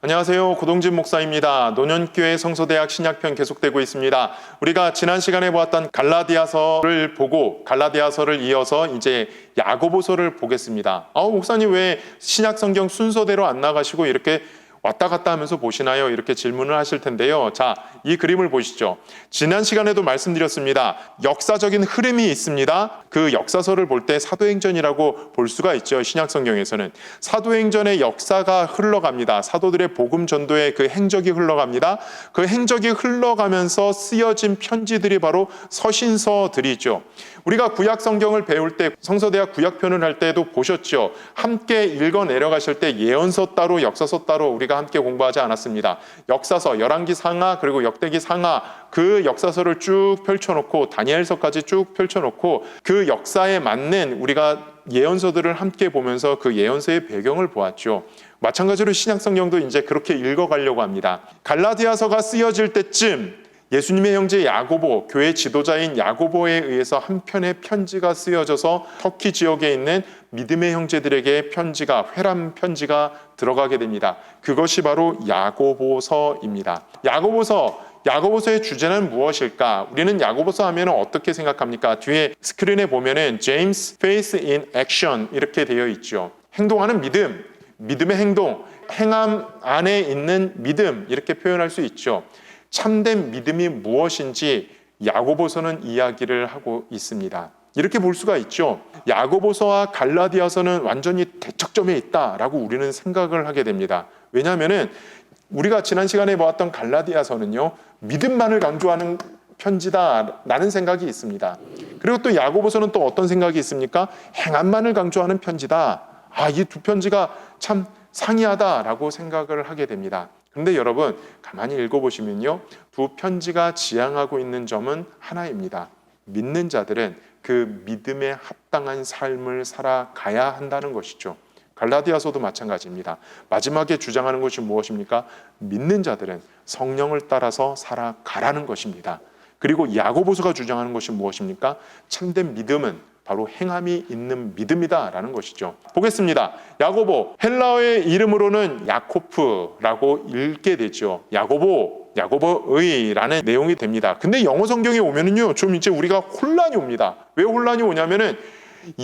안녕하세요. 고동진 목사입니다. 노년교회 성서대학 신약편 계속되고 있습니다. 우리가 지난 시간에 보았던 갈라디아서를 보고 갈라디아서를 이어서 이제 야고보서를 보겠습니다. 목사님 왜 신약성경 순서대로 안 나가시고 이렇게 왔다 갔다 하면서 보시나요? 이렇게 질문을 하실 텐데요. 자, 이 그림을 보시죠. 지난 시간에도 말씀드렸습니다. 역사적인 흐름이 있습니다. 그 역사서를 볼 때 사도행전이라고 볼 수가 있죠. 신약성경에서는. 사도행전의 역사가 흘러갑니다. 사도들의 복음 전도의 그 행적이 흘러갑니다. 그 행적이 흘러가면서 쓰여진 편지들이 바로 서신서들이죠. 우리가 구약 성경을 배울 때 성서대학 구약편을 할 때도 보셨죠. 함께 읽어 내려가실 때 예언서 따로 역사서 따로 우리가 함께 공부하지 않았습니다. 역사서, 열왕기 상하 그리고 역대기 상하 그 역사서를 쭉 펼쳐놓고 다니엘서까지 쭉 펼쳐놓고 그 역사에 맞는 우리가 예언서들을 함께 보면서 그 예언서의 배경을 보았죠. 마찬가지로 신약성경도 이제 그렇게 읽어가려고 합니다. 갈라디아서가 쓰여질 때쯤 예수님의 형제 야고보, 교회 지도자인 야고보에 의해서 한 편의 편지가 쓰여져서 터키 지역에 있는 믿음의 형제들에게 회람 편지가 들어가게 됩니다. 그것이 바로 야고보서입니다. 야고보서의 주제는 무엇일까? 우리는 야고보서 하면 어떻게 생각합니까? 뒤에 스크린에 보면은 James Faith in Action 이렇게 되어 있죠. 행동하는 믿음, 믿음의 행동, 행함 안에 있는 믿음 이렇게 표현할 수 있죠. 참된 믿음이 무엇인지 야고보서는 이야기를 하고 있습니다. 이렇게 볼 수가 있죠. 야고보서와 갈라디아서는 완전히 대척점에 있다라고 우리는 생각을 하게 됩니다. 왜냐하면 우리가 지난 시간에 보았던 갈라디아서는요, 믿음만을 강조하는 편지다라는 생각이 있습니다. 그리고 또 야고보서는 또 어떤 생각이 있습니까? 행함만을 강조하는 편지다. 이 두 편지가 참 상이하다라고 생각을 하게 됩니다. 그런데 여러분 가만히 읽어보시면요, 두 편지가 지향하고 있는 점은 하나입니다. 믿는 자들은 그 믿음에 합당한 삶을 살아가야 한다는 것이죠. 갈라디아서도 마찬가지입니다. 마지막에 주장하는 것이 무엇입니까? 믿는 자들은 성령을 따라서 살아가라는 것입니다. 그리고 야고보서가 주장하는 것이 무엇입니까? 참된 믿음은 바로 행함이 있는 믿음이다라는 것이죠. 보겠습니다. 야고보, 헬라어의 이름으로는 야코프라고 읽게 되죠. 야고보의라는 내용이 됩니다. 근데 영어 성경에 오면은요, 좀 이제 우리가 혼란이 옵니다. 왜 혼란이 오냐면은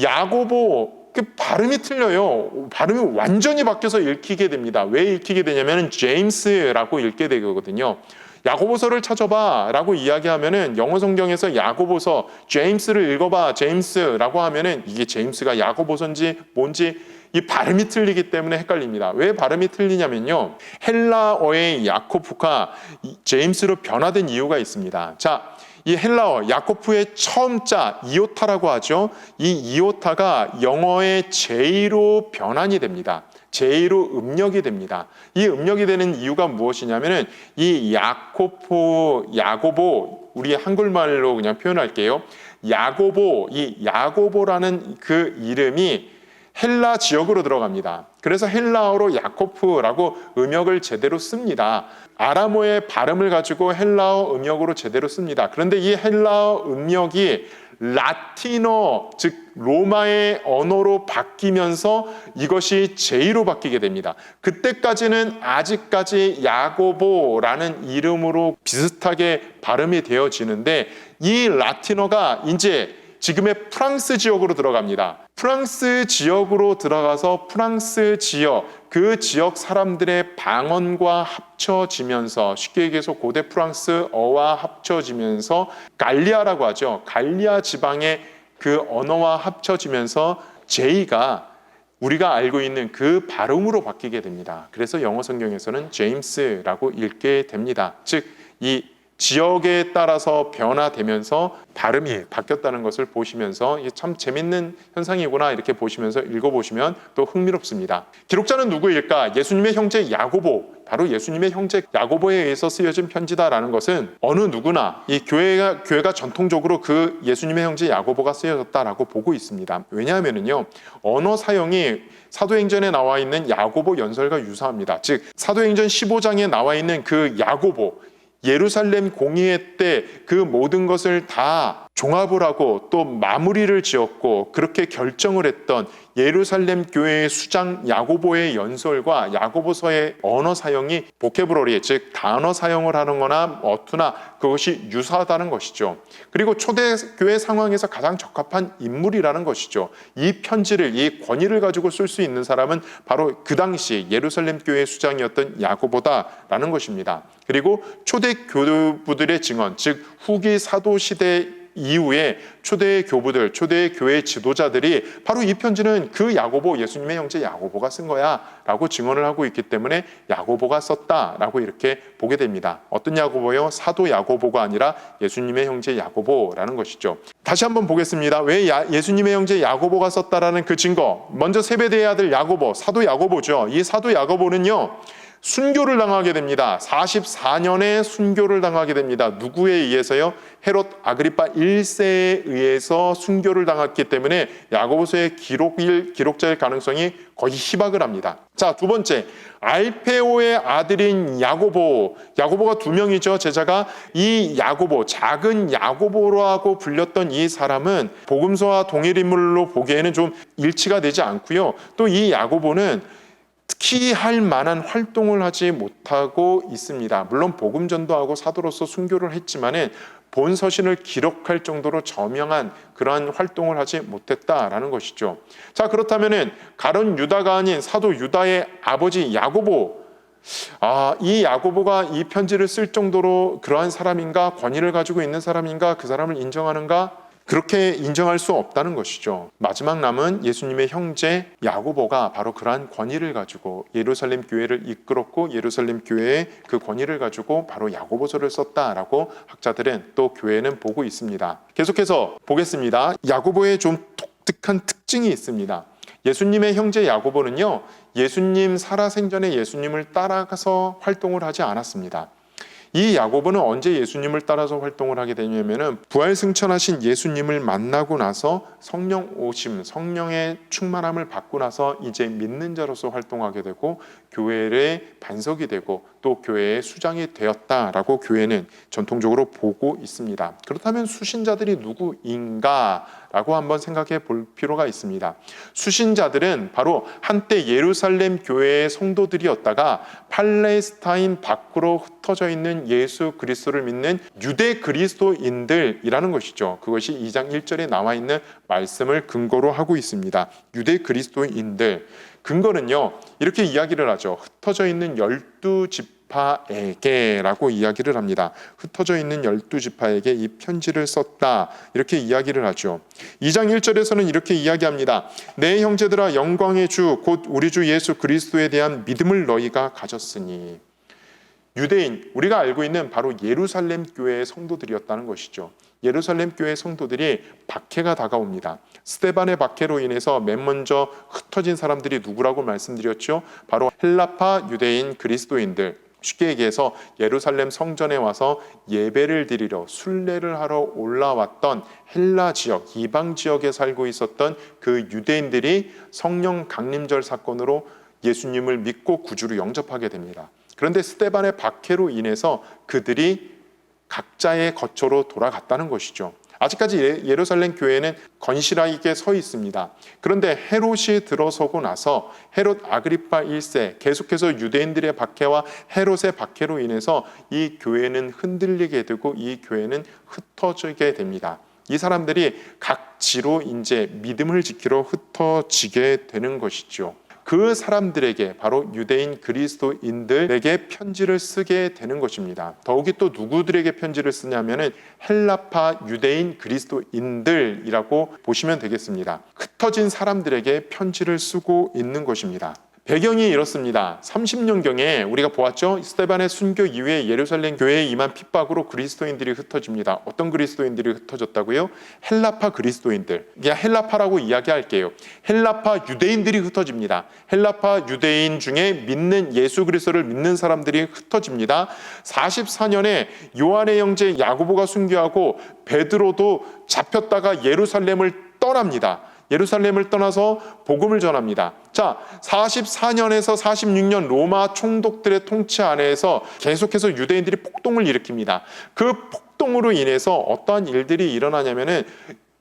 야고보 발음이 틀려요. 발음이 완전히 바뀌어서 읽히게 됩니다. 왜 읽히게 되냐면은 제임스라고 읽게 되거든요. 야고보서를 찾아봐 라고 이야기하면은 영어 성경에서 야고보서 제임스를 읽어봐 제임스라고 하면은 이게 제임스가 야고보서인지 뭔지 이 발음이 틀리기 때문에 헷갈립니다. 왜 발음이 틀리냐면요, 헬라어의 야코프가 제임스로 변화된 이유가 있습니다. 자, 이 헬라어 야코프의 처음 자 이오타라고 하죠. 이 이오타가 영어의 J로 변환이 됩니다. J로 음력이 됩니다. 이 음력이 되는 이유가 무엇이냐면은 이 야고보 우리 한글말로 그냥 표현할게요. 이 야고보라는 그 이름이 헬라 지역으로 들어갑니다. 그래서 헬라어로 야코프라고 음역을 제대로 씁니다. 아람어의 발음을 가지고 헬라어 음역으로 제대로 씁니다. 그런데 이 헬라어 음역이 라틴어, 즉 로마의 언어로 바뀌면서 이것이 J로 바뀌게 됩니다. 그때까지는 아직까지 야고보라는 이름으로 비슷하게 발음이 되어지는데 이 라틴어가 이제 지금의 프랑스 지역으로 들어갑니다. 프랑스 지역으로 들어가서 프랑스 지역, 그 지역 사람들의 방언과 합쳐지면서, 쉽게 얘기해서 고대 프랑스어와 합쳐지면서 갈리아라고 하죠. 갈리아 지방의 그 언어와 합쳐지면서 J가 우리가 알고 있는 그 발음으로 바뀌게 됩니다. 그래서 영어 성경에서는 제임스라고 읽게 됩니다. 즉, 이 지역에 따라서 변화되면서 발음이 바뀌었다는 것을 보시면서 이게 참 재밌는 현상이구나 이렇게 보시면서 읽어보시면 또 흥미롭습니다. 기록자는 누구일까? 예수님의 형제 야고보, 바로 예수님의 형제 야고보에 의해서 쓰여진 편지다라는 것은 어느 누구나 이 교회가 전통적으로 그 예수님의 형제 야고보가 쓰여졌다라고 보고 있습니다. 왜냐하면요, 언어 사용이 사도행전에 나와 있는 야고보 연설과 유사합니다. 즉 사도행전 15장에 나와 있는 그 야고보, 예루살렘 공의회 때 그 모든 것을 다 종합을 하고 또 마무리를 지었고 그렇게 결정을 했던 예루살렘 교회의 수장 야고보의 연설과 야고보서의 언어 사용이 보케브러리, 즉 단어 사용을 하는 거나 어투나 그것이 유사하다는 것이죠. 그리고 초대교회 상황에서 가장 적합한 인물이라는 것이죠. 이 편지를, 이 권위를 가지고 쓸 수 있는 사람은 바로 그 당시 예루살렘 교회의 수장이었던 야고보다라는 것입니다. 그리고 초대 교부들의 증언, 즉 후기 사도 시대 이후에 초대 교부들, 초대 교회 지도자들이 바로 이 편지는 그 야고보, 예수님의 형제 야고보가 쓴 거야 라고 증언을 하고 있기 때문에 야고보가 썼다라고 이렇게 보게 됩니다. 어떤 야고보요? 사도 야고보가 아니라 예수님의 형제 야고보라는 것이죠. 다시 한번 보겠습니다. 왜 예수님의 형제 야고보가 썼다라는 그 증거. 먼저 세베대의 아들 야고보, 사도 야고보죠. 이 사도 야고보는요, 순교를 당하게 됩니다. 44년에 순교를 당하게 됩니다. 누구에 의해서요? 헤롯 아그리파 1세에 의해서 순교를 당했기 때문에 야고보서의 기록자일 가능성이 거의 희박을 합니다. 자, 두 번째, 알페오의 아들인 야고보가 두 명이죠. 제자가. 이 야고보, 작은 야고보라고 불렸던 이 사람은 복음서와 동일 인물로 보기에는 좀 일치가 되지 않고요. 또 이 야고보는 특히 할 만한 활동을 하지 못하고 있습니다. 물론 복음 전도하고 사도로서 순교를 했지만은 본 서신을 기록할 정도로 저명한 그러한 활동을 하지 못했다라는 것이죠. 자, 그렇다면은 가룟 유다가 아닌 사도 유다의 아버지 야고보, 이 야고보가 이 편지를 쓸 정도로 그러한 사람인가, 권위를 가지고 있는 사람인가, 그 사람을 인정하는가? 그렇게 인정할 수 없다는 것이죠. 마지막 남은 예수님의 형제 야고보가 바로 그러한 권위를 가지고 예루살렘 교회를 이끌었고 예루살렘 교회의 그 권위를 가지고 바로 야고보서를 썼다라고 학자들은 또 교회는 보고 있습니다. 계속해서 보겠습니다. 야고보의 좀 독특한 특징이 있습니다. 예수님의 형제 야고보는요, 예수님 살아생전에 예수님을 따라가서 활동을 하지 않았습니다. 이 야고보는 언제 예수님을 따라서 활동을 하게 되냐면은 부활 승천하신 예수님을 만나고 나서 성령 오심, 성령의 충만함을 받고 나서 이제 믿는 자로서 활동하게 되고 교회의 반석이 되고 또 교회의 수장이 되었다라고 교회는 전통적으로 보고 있습니다. 그렇다면 수신자들이 누구인가? 라고 한번 생각해 볼 필요가 있습니다. 수신자들은 바로 한때 예루살렘 교회의 성도들이었다가 팔레스타인 밖으로 흩어져 있는 예수 그리스도를 믿는 유대 그리스도인들이라는 것이죠. 그것이 2장 1절에 나와 있는 말씀을 근거로 하고 있습니다. 유대 그리스도인들. 근거는요, 이렇게 이야기를 하죠. 흩어져 있는 12지파에게 라고 이야기를 합니다. 흩어져 있는 12지파에게 이 편지를 썼다, 이렇게 이야기를 하죠. 2장 1절에서는 이렇게 이야기합니다. 내 형제들아, 영광의 주 곧 우리 주 예수 그리스도에 대한 믿음을 너희가 가졌으니. 유대인, 우리가 알고 있는 바로 예루살렘 교회의 성도들이었다는 것이죠. 예루살렘 교회 성도들이 박해가 다가옵니다. 스데반의 박해로 인해서 맨 먼저 흩어진 사람들이 누구라고 말씀드렸죠? 바로 헬라파 유대인 그리스도인들. 쉽게 얘기해서 예루살렘 성전에 와서 예배를 드리러 순례를 하러 올라왔던 헬라 지역, 이방 지역에 살고 있었던 그 유대인들이 성령 강림절 사건으로 예수님을 믿고 구주로 영접하게 됩니다. 그런데 스데반의 박해로 인해서 그들이 각자의 거처로 돌아갔다는 것이죠. 아직까지 예루살렘 교회는 건실하게 서 있습니다. 그런데 헤롯이 들어서고 나서 헤롯 아그리파 1세, 계속해서 유대인들의 박해와 헤롯의 박해로 인해서 이 교회는 흔들리게 되고 이 교회는 흩어지게 됩니다. 이 사람들이 각 지로 이제 믿음을 지키러 흩어지게 되는 것이죠. 그 사람들에게, 바로 유대인 그리스도인들에게 편지를 쓰게 되는 것입니다. 더욱이 또 누구들에게 편지를 쓰냐면은 헬라파 유대인 그리스도인들이라고 보시면 되겠습니다. 흩어진 사람들에게 편지를 쓰고 있는 것입니다. 배경이 이렇습니다. 30년경에 우리가 보았죠. 스데반의 순교 이후에 예루살렘 교회에 임한 핍박으로 그리스도인들이 흩어집니다. 어떤 그리스도인들이 흩어졌다고요? 헬라파 그리스도인들. 그냥 헬라파라고 이야기할게요. 헬라파 유대인들이 흩어집니다. 헬라파 유대인 중에 믿는 예수 그리스도를 믿는 사람들이 흩어집니다. 44년에 요한의 형제 야고보가 순교하고 베드로도 잡혔다가 예루살렘을 떠납니다. 예루살렘을 떠나서 복음을 전합니다. 자, 44년에서 46년 로마 총독들의 통치 안에서 계속해서 유대인들이 폭동을 일으킵니다. 그 합동으로 인해서 어떠한 일들이 일어나냐면은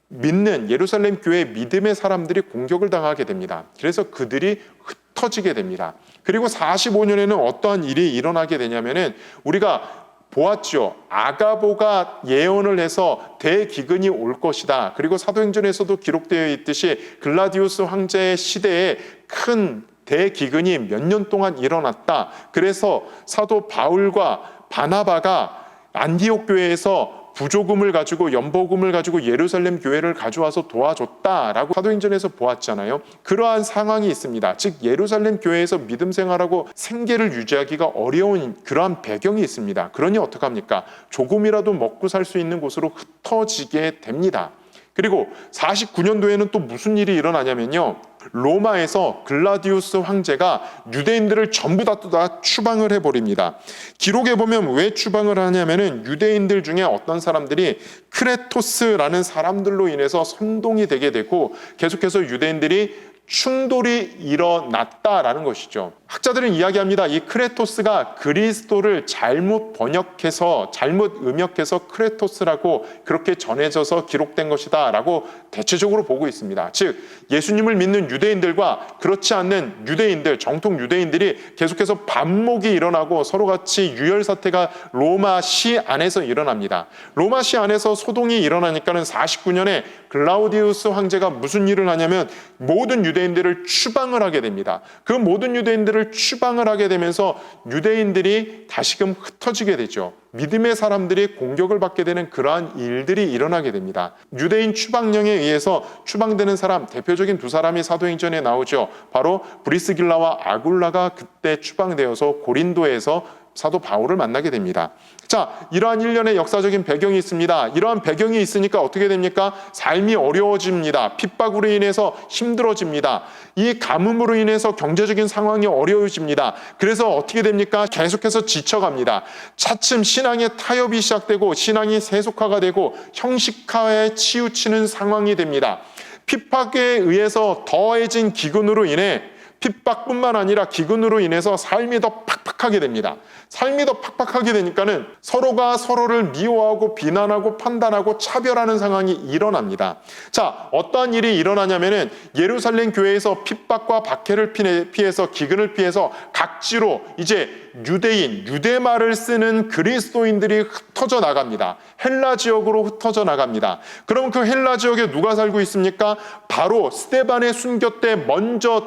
믿는 예루살렘 교회 믿음의 사람들이 공격을 당하게 됩니다. 그래서 그들이 흩어지게 됩니다. 그리고 45년에는 어떠한 일이 일어나게 되냐면은 우리가 보았죠. 아가보가 예언을 해서 대기근이 올 것이다. 그리고 사도행전에서도 기록되어 있듯이 글라디우스 황제의 시대에 큰 대기근이 몇 년 동안 일어났다. 그래서 사도 바울과 바나바가 안디옥 교회에서 부조금을 가지고 연보금을 가지고 예루살렘 교회를 가져와서 도와줬다라고 사도행전에서 보았잖아요. 그러한 상황이 있습니다. 즉 예루살렘 교회에서 믿음 생활하고 생계를 유지하기가 어려운 그러한 배경이 있습니다. 그러니 어떡합니까? 조금이라도 먹고 살 수 있는 곳으로 흩어지게 됩니다. 그리고 49년도에는 또 무슨 일이 일어나냐면요. 로마에서 글라디우스 황제가 유대인들을 전부 다 추방을 해버립니다. 기록에 보면 왜 추방을 하냐면은 유대인들 중에 어떤 사람들이 크레토스라는 사람들로 인해서 선동이 되게 되고 계속해서 유대인들이 충돌이 일어났다라는 것이죠. 학자들은 이야기합니다. 이 크레토스가 그리스도를 잘못 번역해서 잘못 음역해서 크레토스라고 그렇게 전해져서 기록된 것이다 라고 대체적으로 보고 있습니다. 즉 예수님을 믿는 유대인들과 그렇지 않는 유대인들, 정통 유대인들이 계속해서 반목이 일어나고 서로같이 유혈사태가 로마시 안에서 일어납니다. 로마시 안에서 소동이 일어나니까는 49년에 글라우디우스 황제가 무슨 일을 하냐면 모든 유대인들을 추방을 하게 됩니다. 그 모든 유대인들을 추방을 하게 되면서 유대인들이 다시금 흩어지게 되죠. 믿음의 사람들이 공격을 받게 되는 그러한 일들이 일어나게 됩니다. 유대인 추방령에 의해서 추방되는 사람, 대표적인 두 사람이 사도행전에 나오죠. 바로 브리스길라와 아굴라가 그때 추방되어서 고린도에서 사도 바울을 만나게 됩니다. 자, 이러한 일련의 역사적인 배경이 있습니다. 이러한 배경이 있으니까 어떻게 됩니까? 삶이 어려워집니다. 핍박으로 인해서 힘들어집니다. 이 가뭄으로 인해서 경제적인 상황이 어려워집니다. 그래서 어떻게 됩니까? 계속해서 지쳐갑니다. 차츰 신앙의 타협이 시작되고 신앙이 세속화가 되고 형식화에 치우치는 상황이 됩니다. 핍박에 의해서 더해진 기근으로 인해 핍박뿐만 아니라 기근으로 인해서 삶이 더 팍팍하게 됩니다. 삶이 더 팍팍하게 되니까는 서로가 서로를 미워하고 비난하고 판단하고 차별하는 상황이 일어납니다. 자, 어떠한 일이 일어나냐면은 예루살렘 교회에서 핍박과 박해를 피해서 기근을 피해서 각지로 이제 유대인, 유대말을 쓰는 그리스도인들이 흩어져 나갑니다. 헬라 지역으로 흩어져 나갑니다. 그럼 그 헬라 지역에 누가 살고 있습니까? 바로 스데반의 순교 때 먼저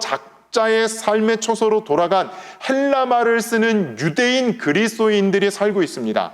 자의 삶의 처소로 돌아간 헬라말을 쓰는 유대인 그리스도인들이 살고 있습니다.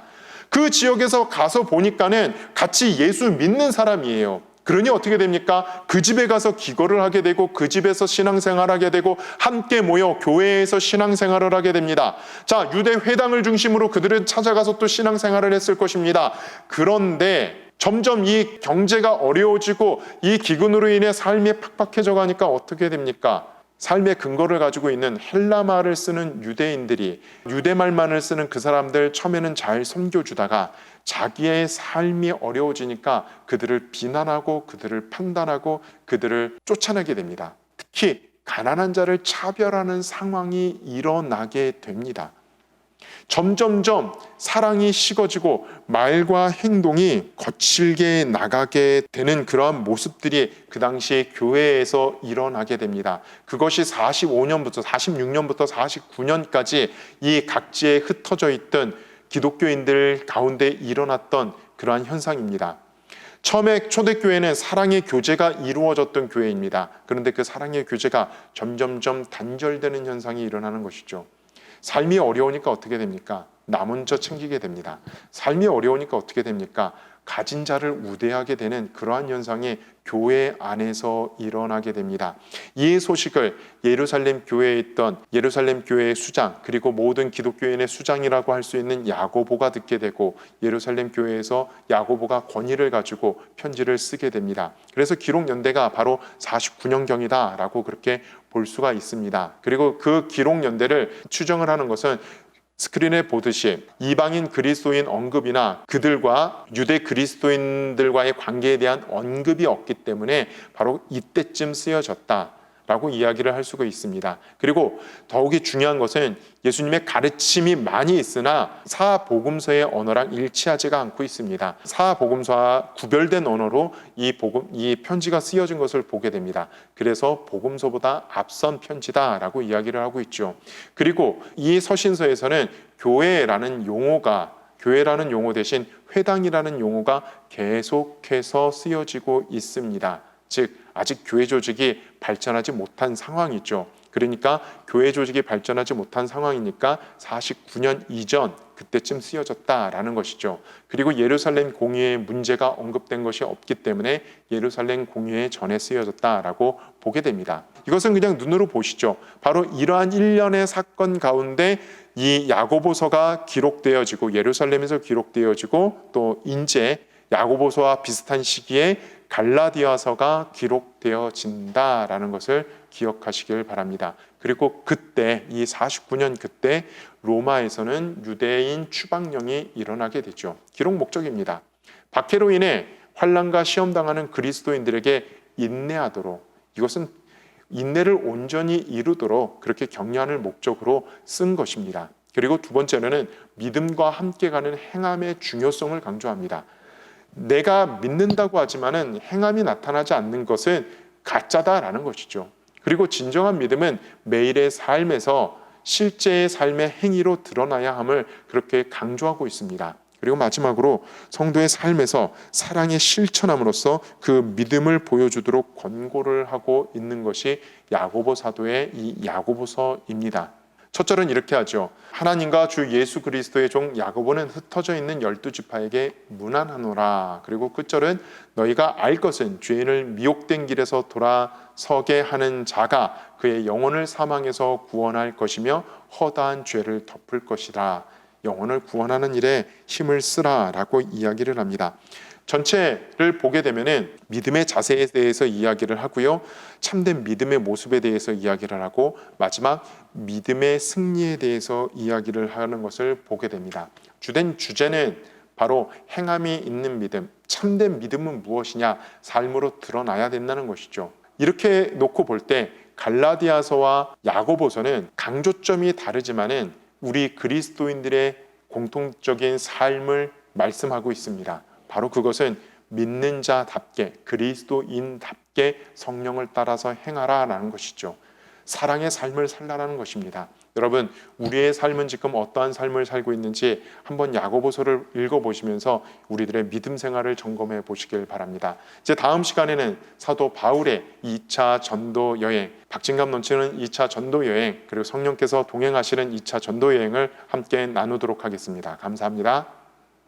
그 지역에서 가서 보니까는 같이 예수 믿는 사람이에요. 그러니 어떻게 됩니까? 그 집에 가서 기거를 하게 되고 그 집에서 신앙생활하게 되고 함께 모여 교회에서 신앙생활을 하게 됩니다. 자, 유대 회당을 중심으로 그들은 찾아가서 또 신앙생활을 했을 것입니다. 그런데 점점 이 경제가 어려워지고 이 기근으로 인해 삶이 팍팍해져 가니까 어떻게 됩니까? 삶의 근거를 가지고 있는 헬라말을 쓰는 유대인들이 유대말만을 쓰는 그 사람들 처음에는 잘 섬겨주다가 자기의 삶이 어려워지니까 그들을 비난하고 그들을 판단하고 그들을 쫓아내게 됩니다. 특히 가난한 자를 차별하는 상황이 일어나게 됩니다. 점점점 사랑이 식어지고 말과 행동이 거칠게 나가게 되는 그러한 모습들이 그 당시에 교회에서 일어나게 됩니다. 그것이 45년부터 46년부터 49년까지 이 각지에 흩어져 있던 기독교인들 가운데 일어났던 그러한 현상입니다. 처음에 초대교회는 사랑의 교제가 이루어졌던 교회입니다. 그런데 그 사랑의 교제가 점점점 단절되는 현상이 일어나는 것이죠. 삶이 어려우니까 어떻게 됩니까? 나 먼저 챙기게 됩니다. 삶이 어려우니까 어떻게 됩니까? 가진 자를 우대하게 되는 그러한 현상이 교회 안에서 일어나게 됩니다. 이 소식을 예루살렘 교회에 있던 예루살렘 교회의 수장 그리고 모든 기독교인의 수장이라고 할 수 있는 야고보가 듣게 되고 예루살렘 교회에서 야고보가 권위를 가지고 편지를 쓰게 됩니다. 그래서 기록 연대가 바로 49년경이다 라고 그렇게 볼 수가 있습니다. 그리고 그 기록 연대를 추정을 하는 것은 스크린에 보듯이 이방인 그리스도인 언급이나 그들과 유대 그리스도인들과의 관계에 대한 언급이 없기 때문에 바로 이때쯤 쓰여졌다. 라고 이야기를 할 수가 있습니다. 그리고 더욱이 중요한 것은 예수님의 가르침이 많이 있으나 사복음서의 언어랑 일치하지가 않고 있습니다. 사복음서와 구별된 언어로 이 편지가 쓰여진 것을 보게 됩니다. 그래서 복음서보다 앞선 편지다라고 이야기를 하고 있죠. 그리고 이 서신서에서는 교회라는 용어 대신 회당이라는 용어가 계속해서 쓰여지고 있습니다. 즉 아직 교회 조직이 발전하지 못한 상황이죠. 그러니까 교회 조직이 발전하지 못한 상황이니까 49년 이전 그때쯤 쓰여졌다라는 것이죠. 그리고 예루살렘 공의의 문제가 언급된 것이 없기 때문에 예루살렘 공의회 전에 쓰여졌다라고 보게 됩니다. 이것은 그냥 눈으로 보시죠. 바로 이러한 일련의 사건 가운데 이 야고보서가 기록되어지고 예루살렘에서 기록되어지고 또 인제 야고보서와 비슷한 시기에 갈라디아서가 기록되어진다라는 것을 기억하시길 바랍니다. 그리고 그때 이 49년 그때 로마에서는 유대인 추방령이 일어나게 되죠. 기록 목적입니다. 박해로 인해 환난과 시험당하는 그리스도인들에게 인내하도록, 이것은 인내를 온전히 이루도록 그렇게 격려하는 목적으로 쓴 것입니다. 그리고 두 번째로는 믿음과 함께 가는 행함의 중요성을 강조합니다. 내가 믿는다고 하지만은 행함이 나타나지 않는 것은 가짜다라는 것이죠. 그리고 진정한 믿음은 매일의 삶에서 실제의 삶의 행위로 드러나야 함을 그렇게 강조하고 있습니다. 그리고 마지막으로 성도의 삶에서 사랑의 실천함으로써 그 믿음을 보여주도록 권고를 하고 있는 것이 야고보 사도의 이 야고보서입니다. 첫 절은 이렇게 하죠. 하나님과 주 예수 그리스도의 종 야고보는 흩어져 있는 12지파에게 문안하노라. 그리고 끝절은 너희가 알 것은 죄인을 미혹된 길에서 돌아서게 하는 자가 그의 영혼을 사망에서 구원할 것이며 허다한 죄를 덮을 것이라. 영혼을 구원하는 일에 힘을 쓰라라고 이야기를 합니다. 전체를 보게 되면은 믿음의 자세에 대해서 이야기를 하고요. 참된 믿음의 모습에 대해서 이야기를 하고 마지막 믿음의 승리에 대해서 이야기를 하는 것을 보게 됩니다. 주된 주제는 바로 행함이 있는 믿음, 참된 믿음은 무엇이냐, 삶으로 드러나야 된다는 것이죠. 이렇게 놓고 볼 때 갈라디아서와 야고보서는 강조점이 다르지만은 우리 그리스도인들의 공통적인 삶을 말씀하고 있습니다. 바로 그것은 믿는 자답게 그리스도인답게 성령을 따라서 행하라라는 것이죠. 사랑의 삶을 살라라는 것입니다. 여러분, 우리의 삶은 지금 어떠한 삶을 살고 있는지 한번 야고보서를 읽어보시면서 우리들의 믿음 생활을 점검해 보시길 바랍니다. 이제 다음 시간에는 사도 바울의 2차 전도 여행, 박진감 넘치는 2차 전도 여행, 그리고 성령께서 동행하시는 2차 전도 여행을 함께 나누도록 하겠습니다. 감사합니다.